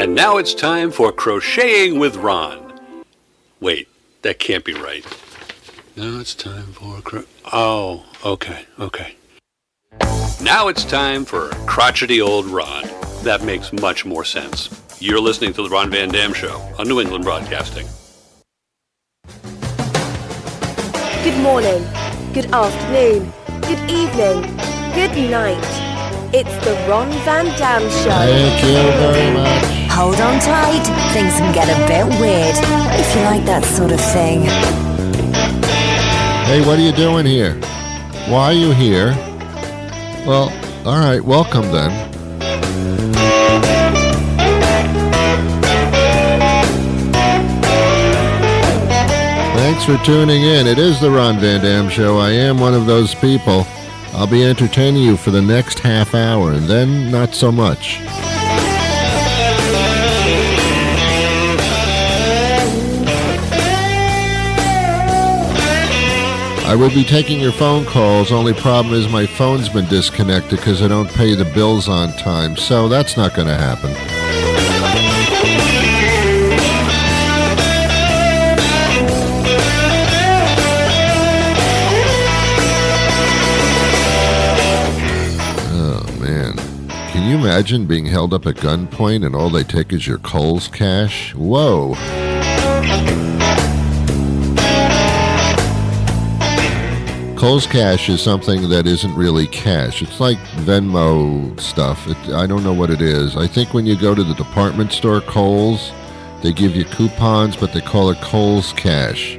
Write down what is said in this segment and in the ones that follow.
And now it's time for Crocheting with Ron. Wait, that can't be right. Now it's time for Oh, okay. Now it's time for Crotchety Old Ron. That makes much more sense. You're listening to The Ron Van Dam Show on New England Broadcasting. Good morning, good afternoon, good evening, good night. It's The Ron Van Dam Show. Thank you very much. Hold on tight, things can get a bit weird, if you like that sort of thing. Hey, what are you doing here? Why are you here? Well, all right, welcome then. Thanks for tuning in. It is the Ron Van Dam Show. I am one of those people. I'll be entertaining you for the next half hour, and then not so much. I would be taking your phone calls. Only problem is my phone's been disconnected because I don't pay the bills on time, so that's not going to happen. Can you imagine being held up at gunpoint and all they take is your Kohl's cash? Whoa. Kohl's cash is something that isn't really cash. It's like Venmo stuff. I don't know what it is. I think when you go to the department store, Kohl's, they give you coupons, but they call it Kohl's cash.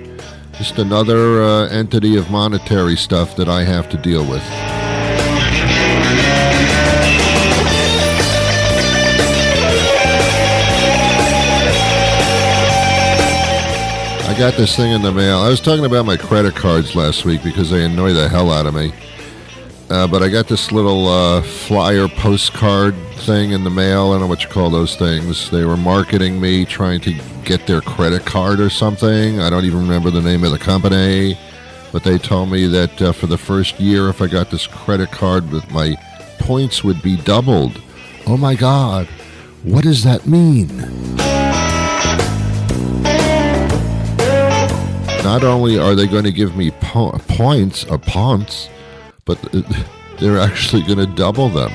Just another entity of monetary stuff that I have to deal with. I got this thing in the mail. I was talking about my credit cards last week because they annoy the hell out of me. But I got this little flyer postcard thing in the mail. I don't know what you call those things. They were marketing me, trying to get their credit card or something. I don't even remember the name of the company. But they told me that for the first year, if I got this credit card, that my points would be doubled. Oh my God. What does that mean? Not only are they going to give me points, but they're actually going to double them.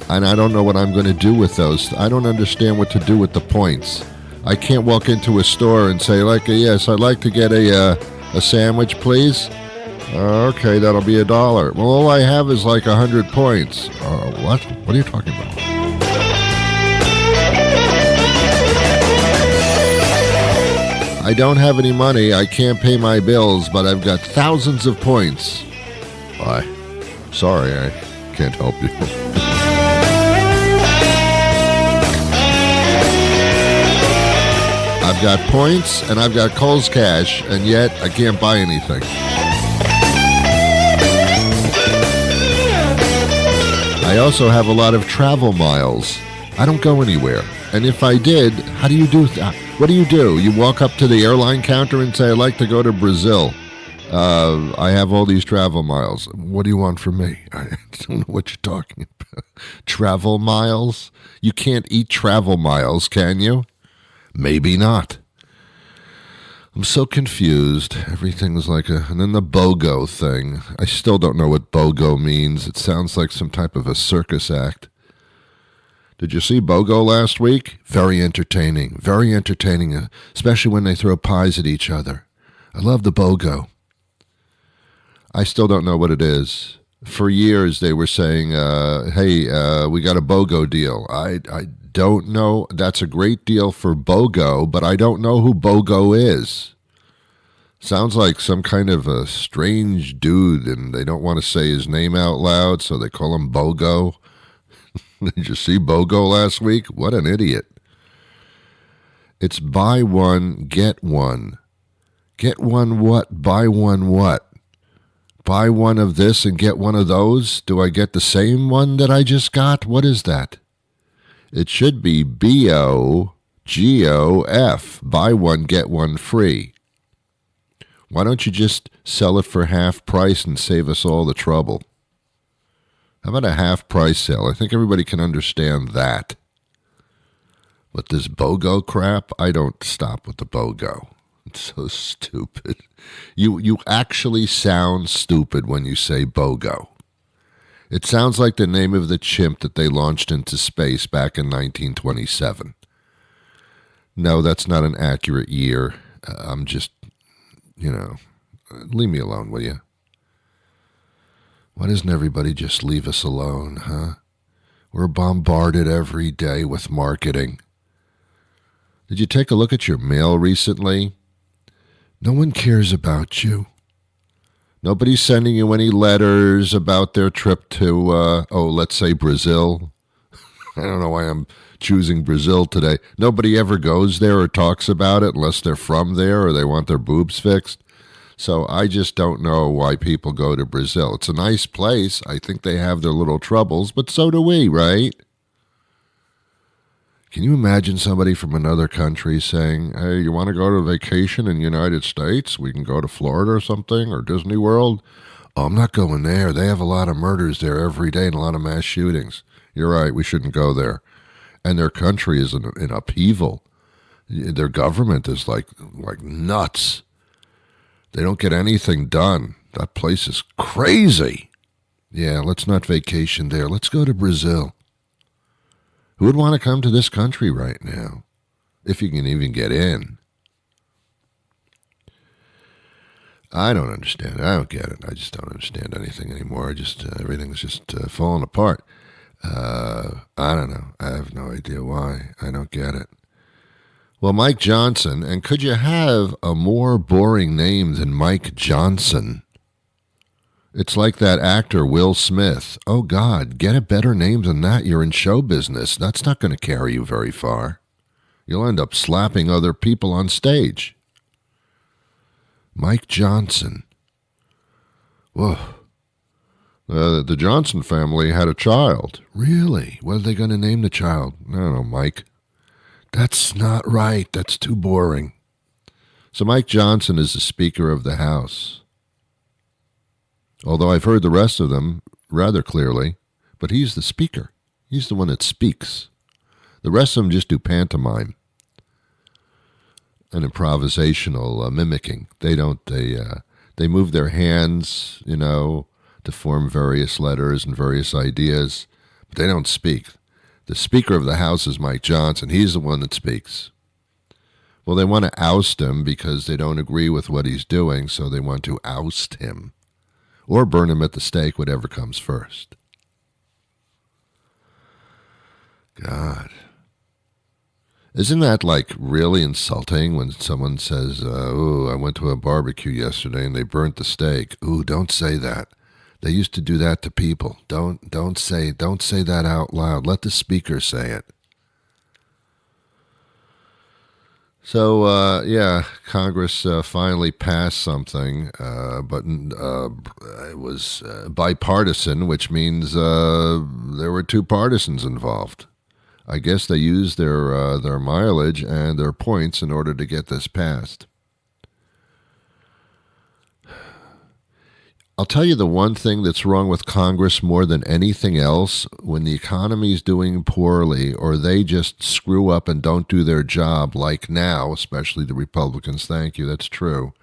And I don't know what I'm going to do with those. I don't understand what to do with the points. I can't walk into a store and say, yes, I'd like to get a sandwich, please. Okay, that'll be $1. Well, all I have is 100 points. What? What are you talking about? I don't have any money, I can't pay my bills, but I've got thousands of points. Why? Sorry, I can't help you. I've got points, and I've got Kohl's cash, and yet I can't buy anything. I also have a lot of travel miles. I don't go anywhere. And if I did, how do you do that? What do? You walk up to the airline counter and say, I'd like to go to Brazil. I have all these travel miles. What do you want from me? I don't know what you're talking about. Travel miles? You can't eat travel miles, can you? Maybe not. I'm so confused. Everything's and then the BOGO thing. I still don't know what BOGO means. It sounds like some type of a circus act. Did you see BOGO last week? Very entertaining, especially when they throw pies at each other. I love the BOGO. I still don't know what it is. For years they were saying, hey, we got a BOGO deal. I don't know. That's a great deal for BOGO, but I don't know who BOGO is. Sounds like some kind of a strange dude, and they don't want to say his name out loud, so they call him BOGO. Did you see BOGO last week? What an idiot. It's buy one, get one. Get one what? Buy one what? Buy one of this and get one of those? Do I get the same one that I just got? What is that? It should be BOGOF. Buy one, get one free. Why don't you just sell it for half price and save us all the trouble? How about a half price sale? I think everybody can understand that. But this BOGO crap, I don't stop with the BOGO. It's so stupid. You actually sound stupid when you say BOGO. It sounds like the name of the chimp that they launched into space back in 1927. No, that's not an accurate year. I'm just, leave me alone, will you? Why doesn't everybody just leave us alone, huh? We're bombarded every day with marketing. Did you take a look at your mail recently? No one cares about you. Nobody's sending you any letters about their trip to, let's say Brazil. I don't know why I'm choosing Brazil today. Nobody ever goes there or talks about it unless they're from there or they want their boobs fixed. So I just don't know why people go to Brazil. It's a nice place. I think they have their little troubles, but so do we, right? Can you imagine somebody from another country saying, hey, you want to go to vacation in the United States? We can go to Florida or something, or Disney World. Oh, I'm not going there. They have a lot of murders there every day and a lot of mass shootings. You're right. We shouldn't go there. And their country is in upheaval. Their government is like nuts. They don't get anything done. That place is crazy. Yeah, let's not vacation there. Let's go to Brazil. Who would want to come to this country right now? If you can even get in. I don't understand. I don't get it. I just don't understand anything anymore. Everything's just falling apart. I don't know. I have no idea why. I don't get it. Well, Mike Johnson, and could you have a more boring name than Mike Johnson? It's like that actor Will Smith. Oh, God, get a better name than that. You're in show business. That's not going to carry you very far. You'll end up slapping other people on stage. Mike Johnson. Whoa. The Johnson family had a child. Really? What are they going to name the child? I don't know, Mike. That's not right. That's too boring. So Mike Johnson is the Speaker of the House. Although I've heard the rest of them rather clearly, but he's the Speaker. He's the one that speaks. The rest of them just do pantomime and improvisational mimicking. They don't. They move their hands, to form various letters and various ideas, but they don't speak. The Speaker of the House is Mike Johnson. He's the one that speaks. Well, they want to oust him because they don't agree with what he's doing, so they want to oust him. Or burn him at the stake, whatever comes first. God. Isn't that really insulting when someone says, I went to a barbecue yesterday and they burnt the steak. Ooh, don't say that. They used to do that to people. Don't say that out loud. Let the Speaker say it. So, Congress finally passed something, but it was bipartisan, which means there were two partisans involved. I guess they used their mileage and their points in order to get this passed. I'll tell you the one thing that's wrong with Congress more than anything else, when the economy's doing poorly or they just screw up and don't do their job, like now, especially the Republicans, thank you, that's true,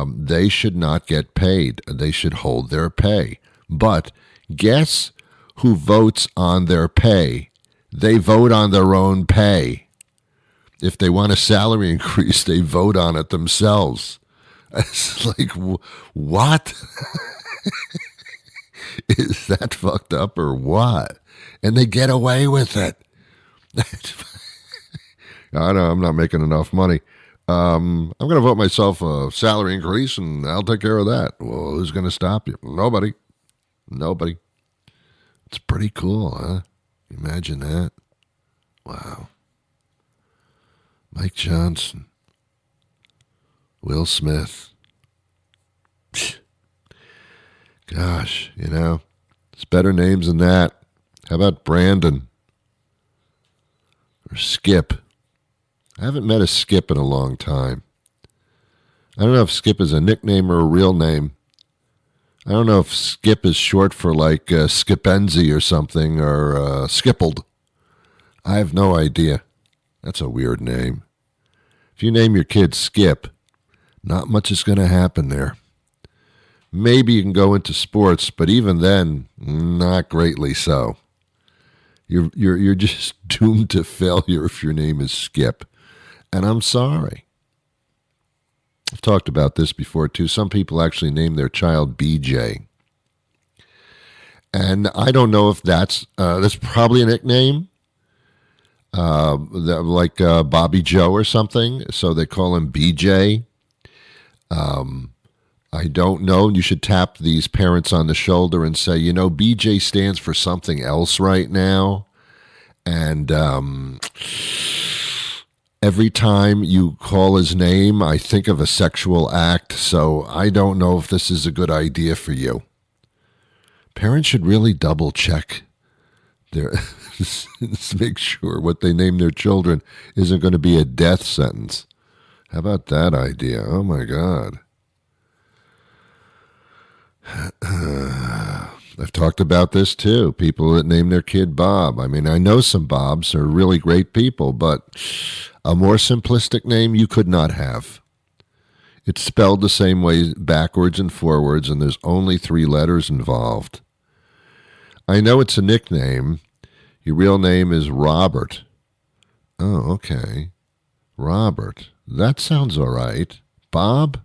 they should not get paid. They should hold their pay. But guess who votes on their pay? They vote on their own pay. If they want a salary increase, they vote on it themselves. It's like, what? Is that fucked up or what? And they get away with it. I know I'm not making enough money. I'm going to vote myself a salary increase and I'll take care of that. Well, who's going to stop you? Nobody. It's pretty cool, huh? Imagine that. Wow. Mike Johnson. Will Smith. Gosh, it's better names than that. How about Brandon? Or Skip? I haven't met a Skip in a long time. I don't know if Skip is a nickname or a real name. I don't know if Skip is short for Skipenzi or something, or Skippled. I have no idea. That's a weird name. If you name your kid Skip, not much is going to happen there. Maybe you can go into sports, but even then, not greatly so. You're just doomed to failure if your name is Skip. And I'm sorry. I've talked about this before, too. Some people actually name their child BJ. And I don't know if that's probably a nickname, like Bobby Joe or something. So they call him BJ. I don't know. You should tap these parents on the shoulder and say, BJ stands for something else right now. And every time you call his name, I think of a sexual act. So I don't know if this is a good idea for you. Parents should really double check their make sure what they name their children isn't going to be a death sentence. How about that idea? Oh my God. I've talked about this too. People that name their kid Bob. I mean, I know some Bobs are really great people, but a more simplistic name you could not have. It's spelled the same way backwards and forwards, and there's only 3 letters involved. I know it's a nickname. Your real name is Robert. Oh, okay. Robert. That sounds all right. Bob?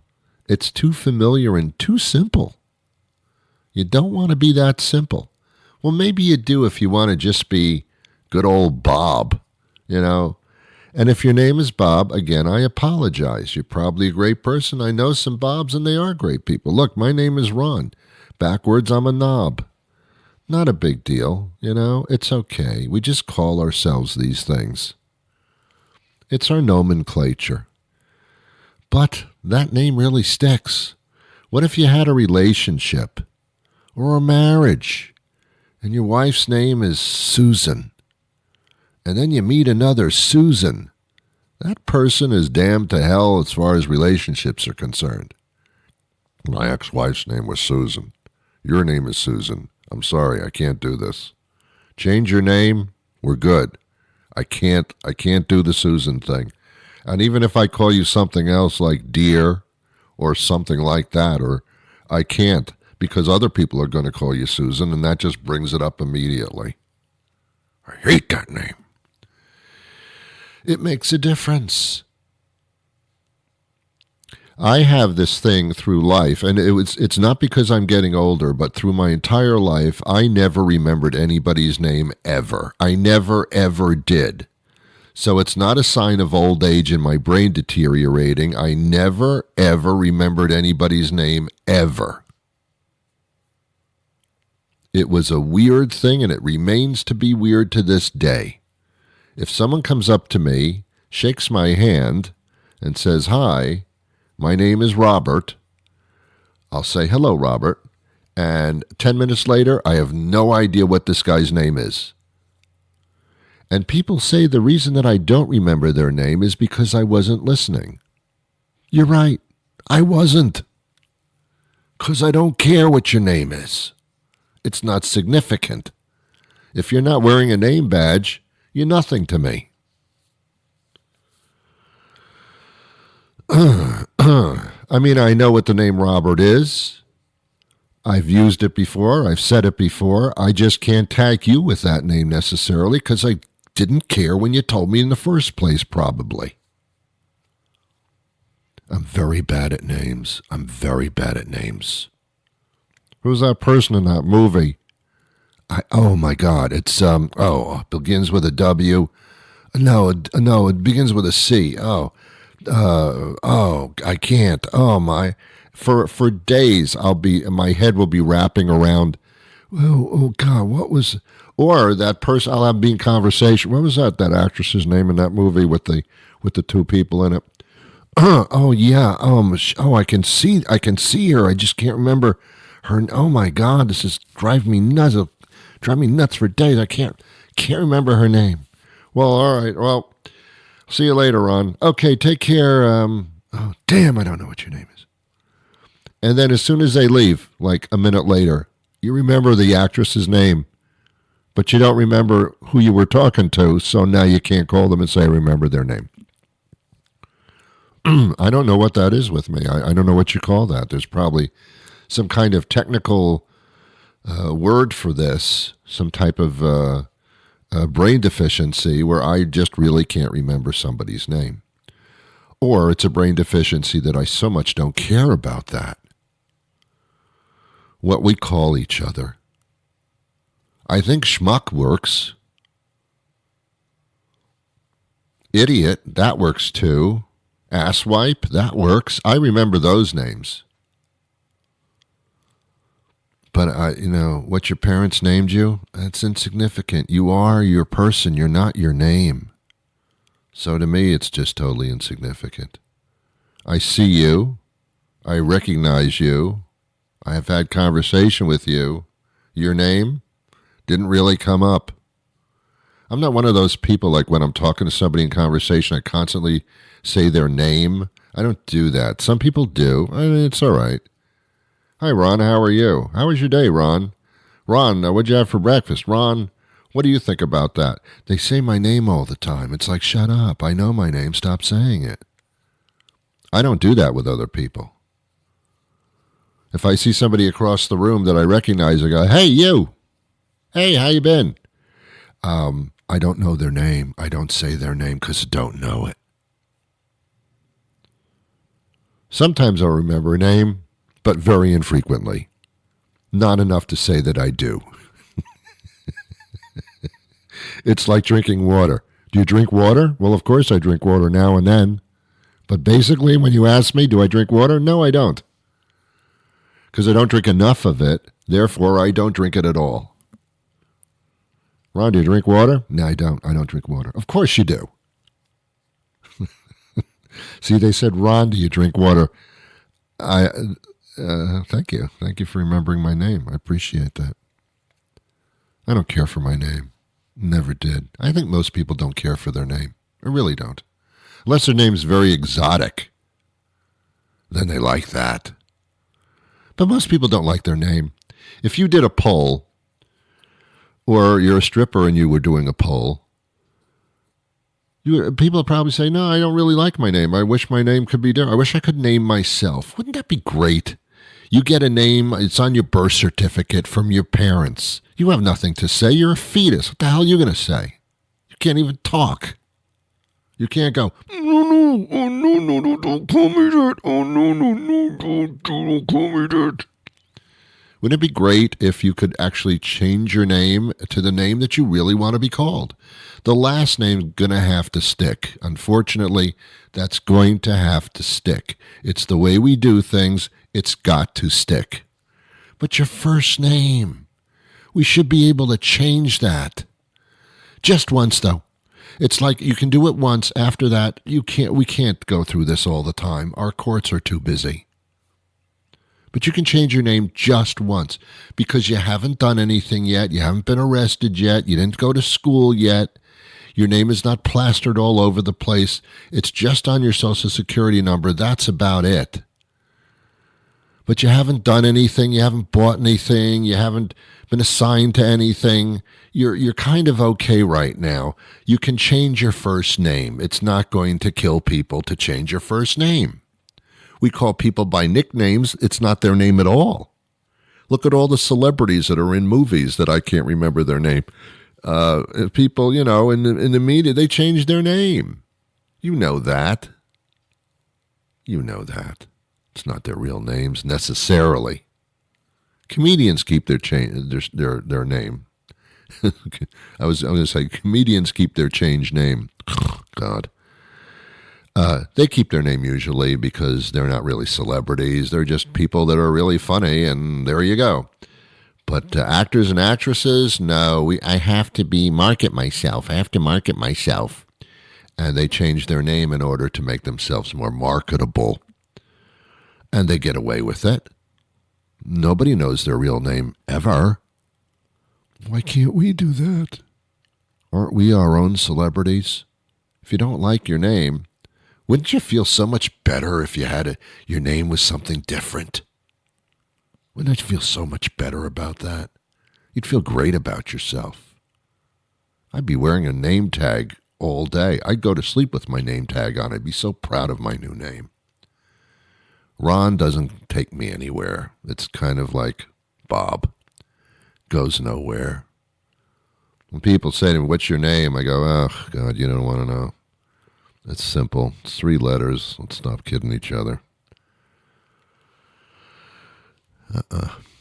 It's too familiar and too simple. You don't want to be that simple. Well, maybe you do if you want to just be good old Bob, And if your name is Bob, again, I apologize. You're probably a great person. I know some Bobs, and they are great people. Look, my name is Ron. Backwards, I'm a knob. Not a big deal, It's okay. We just call ourselves these things. It's our nomenclature. But that name really sticks. What if you had a relationship or a marriage and your wife's name is Susan, and then you meet another Susan? That person is damned to hell as far as relationships are concerned. My ex-wife's name was Susan. Your name is Susan. I'm sorry, I can't do this. Change your name, we're good. I can't do the Susan thing. And even if I call you something else like dear or something like that, or I can't, because other people are going to call you Susan, and that just brings it up immediately. I hate that name. It makes a difference. I have this thing through life, and it's not because I'm getting older, but through my entire life, I never remembered anybody's name ever. I never, ever did. So it's not a sign of old age and my brain deteriorating. I never, ever remembered anybody's name ever. It was a weird thing, and it remains to be weird to this day. If someone comes up to me, shakes my hand, and says, "Hi, my name is Robert," I'll say, "Hello, Robert." And 10 minutes later, I have no idea what this guy's name is. And people say the reason that I don't remember their name is because I wasn't listening. You're right. I wasn't. Because I don't care what your name is. It's not significant. If you're not wearing a name badge, you're nothing to me. I mean, I know what the name Robert is. I've used it before. I've said it before. I just can't tag you with that name necessarily because I didn't care when you told me in the first place, probably. I'm very bad at names. Who's that person in that movie? Oh, my God. It's, begins with a W. No, it begins with a C. I can't. Oh, my. For days, my head will be wrapping around, oh God, what was, or that person, I'll have been in conversation. What was that actress's name in that movie with the 2 people in it? Oh, yeah. I can see her. I just can't remember her. Oh my God, this is driving me nuts. It'll drive me nuts for days. I can't remember her name. Well, all right. Well, see you later, Ron. Okay, take care. Oh, damn, I don't know what your name is. And then as soon as they leave, like a minute later, you remember the actress's name. but you don't remember who you were talking to, so now you can't call them and say, I remember their name. I don't know what that is with me. I don't know what you call that. There's probably some kind of technical word for this, some type of brain deficiency where I just really can't remember somebody's name. Or it's a brain deficiency that I so much don't care about that. What we call each other. I think schmuck works. Idiot, that works too. Asswipe, that works. I remember those names. But, what your parents named you, that's insignificant. You are your person. You're not your name. So to me, it's just totally insignificant. I see you. I recognize you. I have had conversation with you. Your name didn't really come up. I'm not one of those people like when I'm talking to somebody in conversation, I constantly say their name. I don't do that. Some people do. I mean, it's all right. Hi, Ron. How are you? How was your day, Ron? Ron, what'd you have for breakfast? Ron, what do you think about that? They say my name all the time. It's like, shut up. I know my name. Stop saying it. I don't do that with other people. If I see somebody across the room that I recognize, I go, hey, you. Hey, how you been? I don't know their name. I don't say their name because I don't know it. Sometimes I'll remember a name, but very infrequently. Not enough to say that I do. It's like drinking water. Do you drink water? Well, of course I drink water now and then. But basically, when you ask me, do I drink water? No, I don't. Because I don't drink enough of it. Therefore, I don't drink it at all. Ron, do you drink water? No, I don't. I don't drink water. Of course you do. See, they said, Ron, do you drink water? Thank you. Thank you for remembering my name. I appreciate that. I don't care for my name. Never did. I think most people don't care for their name. I really don't. Unless their name's very exotic. Then they like that. But most people don't like their name. If you did a poll, or you're a stripper and you were doing a poll, people would probably say, no, I don't really like my name. I wish my name could be different. I wish I could name myself. Wouldn't that be great? You get a name, it's on your birth certificate from your parents. You have nothing to say. You're a fetus. What the hell are you going to say? You can't even talk. You can't go, no, oh, no, don't call me that. Oh, no, don't call me that. Wouldn't it be great if you could actually change your name to the name that you really want to be called? The last name's going to have to stick. Unfortunately, that's going to have to stick. It's the way we do things. It's got to stick. But your first name, we should be able to change that. Just once, though. It's like you can do it once. After that, we can't go through this all the time. Our courts are too busy. But you can change your name just once because you haven't done anything yet. You haven't been arrested yet. You didn't go to school yet. Your name is not plastered all over the place. It's just on your Social Security number. That's about it. But you haven't done anything. You haven't bought anything. You haven't been assigned to anything. You're kind of okay right now. You can change your first name. It's not going to kill people to change your first name. We call people by nicknames. It's not their name at all. Look at all the celebrities that are in movies that I can't remember their name. People, in the media, they change their name. You know that. You know that. It's not their real names necessarily. Comedians keep their name. I was going to say comedians keep their changed name. God. They keep their name usually because they're not really celebrities. They're just people that are really funny, and there you go. But actors and actresses, no, I have to market myself. I have to market myself. And they change their name in order to make themselves more marketable. And they get away with it. Nobody knows their real name ever. Why can't we do that? Aren't we our own celebrities? If you don't like your name, wouldn't you feel so much better if you had your name was something different? Wouldn't you feel so much better about that? You'd feel great about yourself. I'd be wearing a name tag all day. I'd go to sleep with my name tag on. I'd be so proud of my new name. Ron doesn't take me anywhere. It's kind of like Bob. Goes nowhere. When people say to me, what's your name? I go, oh, God, you don't want to know. It's simple. It's 3 letters. Let's stop kidding each other.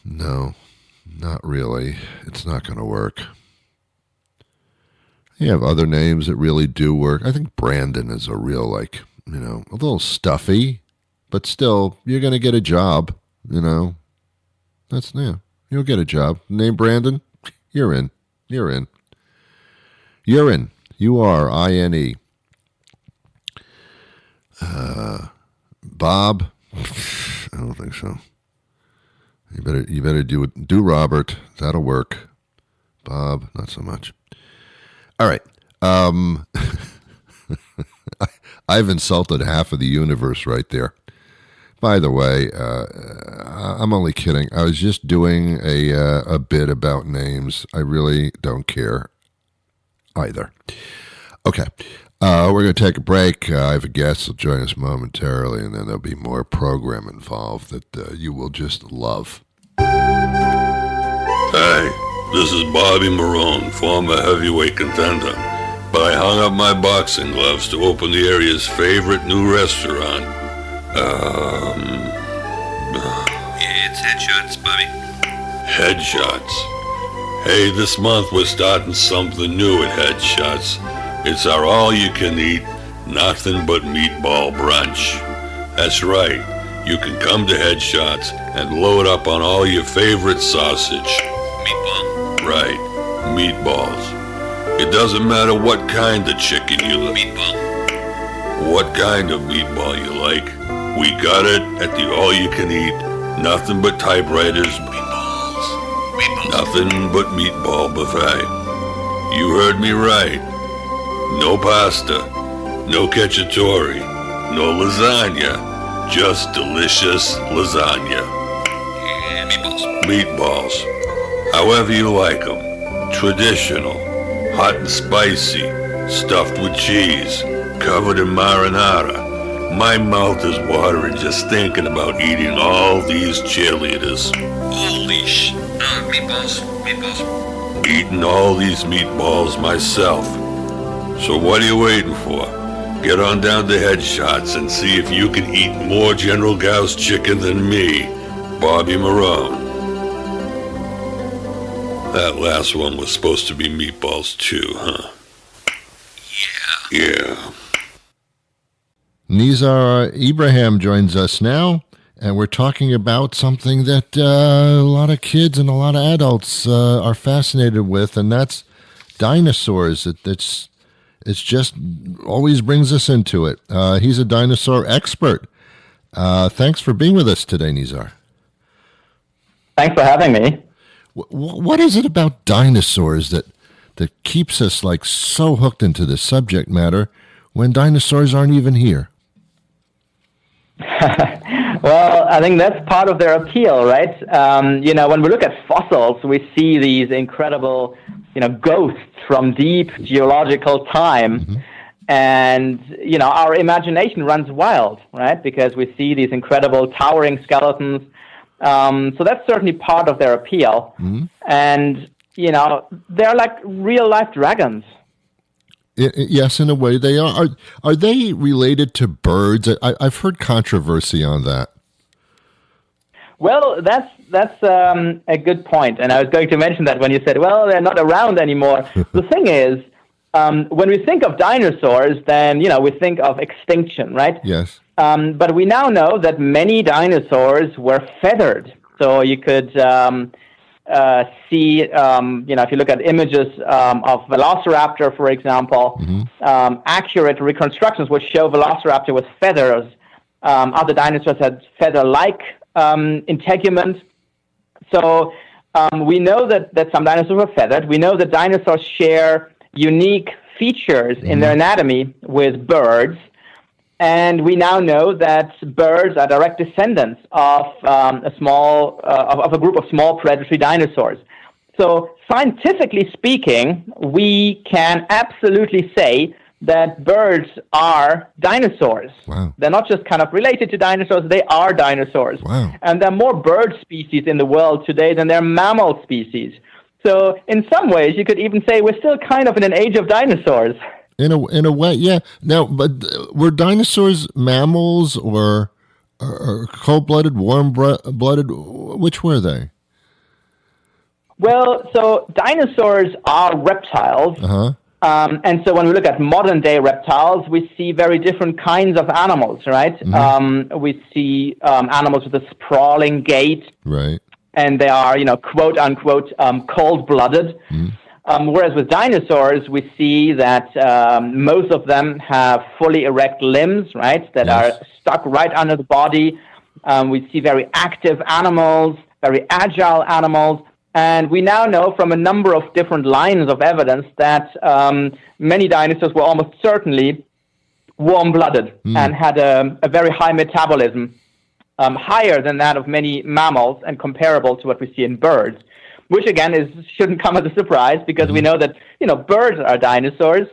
No, not really. It's not going to work. You have other names that really do work. I think Brandon is a real, a little stuffy, but still, you're going to get a job, You'll get a job. Name Brandon? You're in. Urine. U-R-I-N-E. Bob? I don't think so. You better do Robert. That'll work. Bob, not so much. All right. I've insulted half of the universe right there. By the way, I'm only kidding. I was just doing a bit about names. I really don't care either. Okay. We're going to take a break. I have a guest who'll join us momentarily, and then there'll be more program involved that you will just love. Hey, this is Bobby Marone, former heavyweight contender. But I hung up my boxing gloves to open the area's favorite new restaurant. It's Headshots, Bobby. Headshots. Hey, this month we're starting something new at Headshots. It's our all-you-can-eat, nothing but meatball brunch. That's right. You can come to Headshots and load up on all your favorite sausage. Meatball? Right. Meatballs. It doesn't matter what kind of chicken you like. Meatball. What kind of meatball you like. We got it at the all-you-can-eat, nothing but typewriters. Meatballs. Nothing but meatball buffet. You heard me right. No pasta, no cacciatore, no lasagna, just delicious lasagna. And meatballs. Meatballs, however you like them. Traditional, hot and spicy, stuffed with cheese, covered in marinara. My mouth is watering just thinking about eating all these cheerleaders. Holy meatballs. Eating all these meatballs myself. So what are you waiting for? Get on down to Headshots and see if you can eat more General Gao's chicken than me, Bobby Marone. That last one was supposed to be meatballs too, huh? Yeah. Nizar Ibrahim joins us now, and we're talking about something that a lot of kids and a lot of adults are fascinated with, and that's dinosaurs. It's just always brings us into it. He's a dinosaur expert. Thanks for being with us today, Nizar. Thanks for having me. What is it about dinosaurs that keeps us so hooked into the subject matter when dinosaurs aren't even here? Well, I think that's part of their appeal, right? When we look at fossils, we see these incredible, ghosts from deep geological time. Mm-hmm. And, our imagination runs wild, right? Because we see these incredible towering skeletons. So that's certainly part of their appeal. Mm-hmm. And, they're like real-life dragons. Yes, in a way they are. Are they related to birds? I've heard controversy on that. Well, that's a good point, and I was going to mention that when you said, well, they're not around anymore. The thing is, when we think of dinosaurs, then, we think of extinction, right? Yes. But we now know that many dinosaurs were feathered. So you could see, if you look at images of Velociraptor, for example, mm-hmm. Accurate reconstructions would show Velociraptor with feathers. Other dinosaurs had feather-like integument. So we know that some dinosaurs were feathered. We know that dinosaurs share unique features mm-hmm. in their anatomy with birds. And we now know that birds are direct descendants of a group of small predatory dinosaurs. So scientifically speaking, we can absolutely say that birds are dinosaurs. Wow. They're not just kind of related to dinosaurs, they are dinosaurs. Wow. And there are more bird species in the world today than there are mammal species. So in some ways, you could even say we're still kind of in an age of dinosaurs. In a way, yeah. Now, but were dinosaurs mammals or cold-blooded, warm-blooded? Which were they? Well, so dinosaurs are reptiles. Uh-huh. And so when we look at modern day reptiles, we see very different kinds of animals, right? Mm-hmm. We see animals with a sprawling gait, Right. and they are, quote unquote, cold-blooded. Mm-hmm. Whereas with dinosaurs, we see that most of them have fully erect limbs, right? That Yes. are stuck right under the body. We see very active animals, very agile animals. And we now know from a number of different lines of evidence that many dinosaurs were almost certainly warm-blooded and had a very high metabolism, higher than that of many mammals and comparable to what we see in birds, which again shouldn't come as a surprise because we know that birds are dinosaurs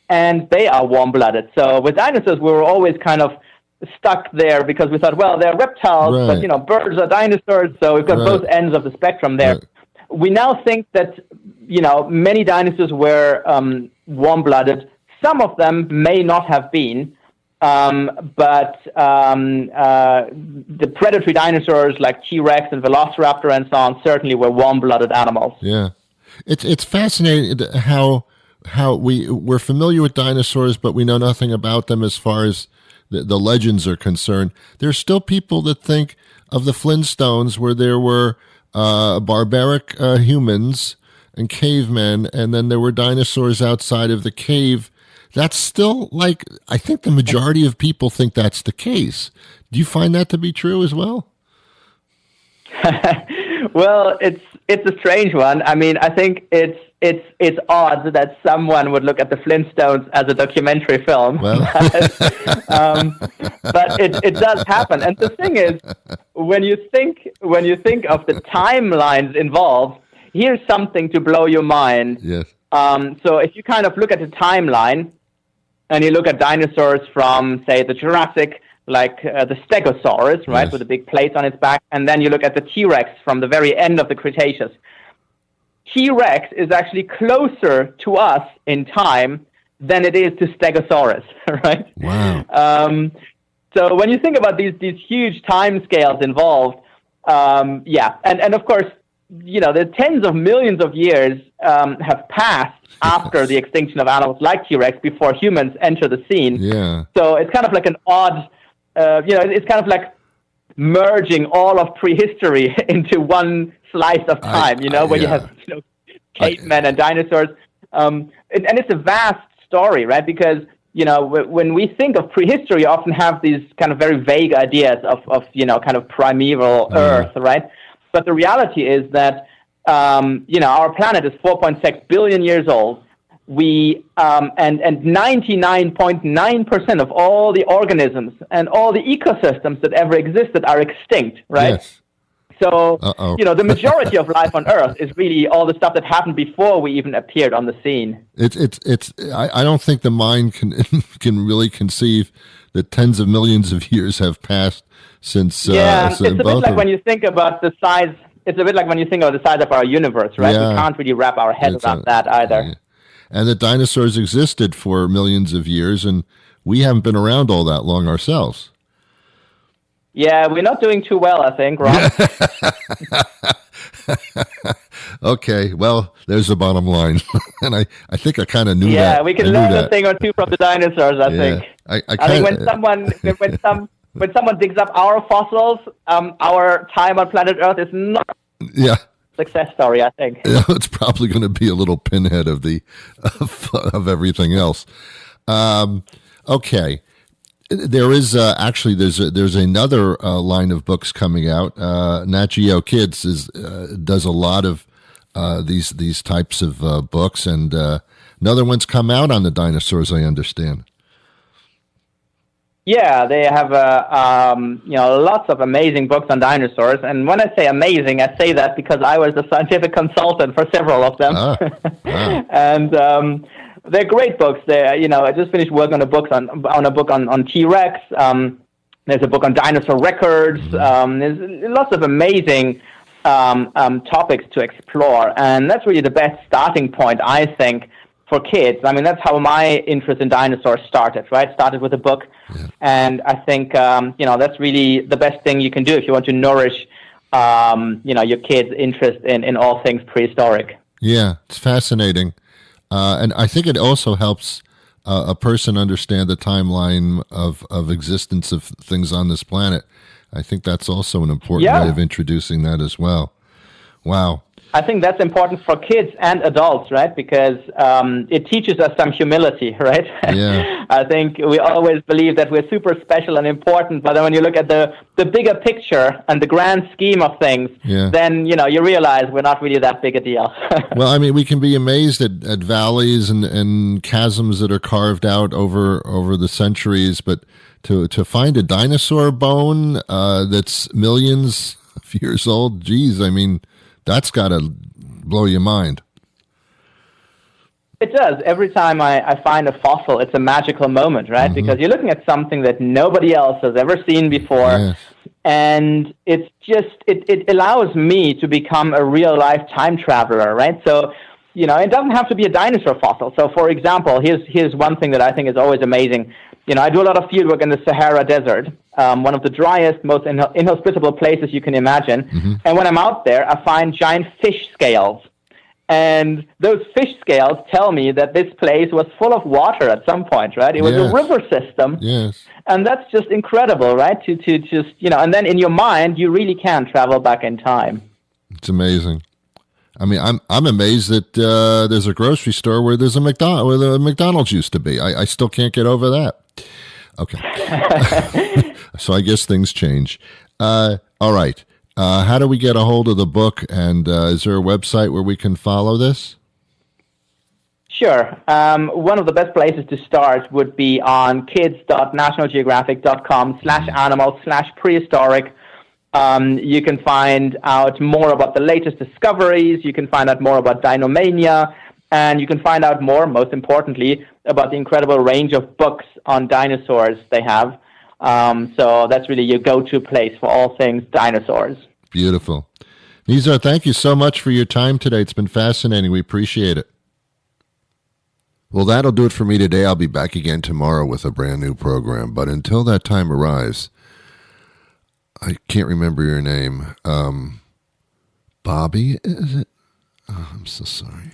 and they are warm-blooded. So with dinosaurs, we were always kind of stuck there because we thought, well, they're reptiles, Right. but birds are dinosaurs, so we've got Right. both ends of the spectrum there. Right. We now think that, many dinosaurs were warm-blooded. Some of them may not have been, but the predatory dinosaurs like T-Rex and Velociraptor and so on certainly were warm-blooded animals. Yeah, it's fascinating how we're familiar with dinosaurs, but we know nothing about them as far as the legends are concerned. There's still people that think of the Flintstones, where there were barbaric humans and cavemen, and then there were dinosaurs outside of the cave. That's still I think the majority of people think that's the case. Do you find that to be true as well? Well, it's a strange one. I mean, I think it's odd that someone would look at the Flintstones as a documentary film. Well. But it does happen. And the thing is, when you think of the timelines involved, here's something to blow your mind. Yes. So if you kind of look at the timeline and you look at dinosaurs from, say, the Jurassic, like the Stegosaurus, right, Yes. with the big plates on its back, and then you look at the T-Rex from the very end of the Cretaceous. T-Rex is actually closer to us in time than it is to Stegosaurus, right? Wow. So when you think about these huge time scales involved, and of course, the tens of millions of years have passed after the extinction of animals like T-Rex before humans enter the scene. Yeah. So it's kind of like an odd, it's kind of like merging all of prehistory into one slice of time, where you have cavemen and dinosaurs. And it's a vast story, right? Because, when we think of prehistory, you often have these kind of very vague ideas of kind of primeval Earth, right? But the reality is that, our planet is 4.6 billion years old. We and 99.9% of all the organisms and all the ecosystems that ever existed are extinct, right? Yes. So, Uh-oh. The majority of life on Earth is really all the stuff that happened before we even appeared on the scene. I don't think the mind can really conceive that tens of millions of years have passed since. It's a bit both like of- when you think about the size. It's a bit like when you think of the size of our universe, right? Yeah. We can't really wrap our head It's around that either. Yeah. And the dinosaurs existed for millions of years, and we haven't been around all that long ourselves. Yeah, we're not doing too well, I think, Ron. Okay, well, there's the bottom line. And I think I kind of knew that. Yeah, we can I knew learn a that. thing or two from the dinosaurs, I think. I I think when someone digs up our fossils, our time on planet Earth is not Yeah. a success story, I think. It's probably going to be a little pinhead of of everything else. Okay, there is actually there's another line of books coming out. Nat Geo Kids does a lot of these types of books, and another one's come out on the dinosaurs, I understand. Yeah, they have lots of amazing books on dinosaurs. And when I say amazing, I say that because I was a scientific consultant for several of them. And they're great books. I just finished working on a book on T-Rex. There's a book on dinosaur records. There's lots of amazing topics to explore, and that's really the best starting point, I think, for kids. I mean, that's how my interest in dinosaurs started, right? Started with a book, and I think, that's really the best thing you can do if you want to nourish, your kids' interest in all things prehistoric. Yeah, it's fascinating. And I think it also helps a person understand the timeline of existence of things on this planet. I think that's also an important way of introducing that as well. Wow. I think that's important for kids and adults, right? Because it teaches us some humility, right? Yeah. I think we always believe that we're super special and important, but then when you look at the bigger picture and the grand scheme of things, then, you realize we're not really that big a deal. Well, I mean, we can be amazed at valleys and chasms that are carved out over the centuries, but to find a dinosaur bone that's millions of years old, geez, I mean, that's got to blow your mind. It does. Every time I find a fossil, it's a magical moment, right? Because you're looking at something that nobody else has ever seen before. Yes. And it's just, it allows me to become a real-life time traveler, right? So, it doesn't have to be a dinosaur fossil. So, for example, here's one thing that I think is always amazing. I do a lot of field work in the Sahara Desert, one of the driest, most inhospitable places you can imagine. And when I'm out there, I find giant fish scales. And those fish scales tell me that this place was full of water at some point, right? It was a river system. Yes. And that's just incredible, right? To just, and then in your mind, you really can travel back in time. It's amazing. I mean, I'm amazed that there's a grocery store where there's where the McDonald's used to be. I still can't get over that. Okay. So I guess things change. All right. How do we get a hold of the book? And is there a website where we can follow this? Sure. One of the best places to start would be on kids.nationalgeographic.com/animals/prehistoric. You can find out more about the latest discoveries. You can find out more about Dinomania. And you can find out more, most importantly, about the incredible range of books on dinosaurs they have. So that's really your go-to place for all things dinosaurs. Beautiful. Nizar, thank you so much for your time today. It's been fascinating. We appreciate it. Well, that'll do it for me today. I'll be back again tomorrow with a brand new program. But until that time arrives, I can't remember your name. Bobby, is it? Oh, I'm so sorry.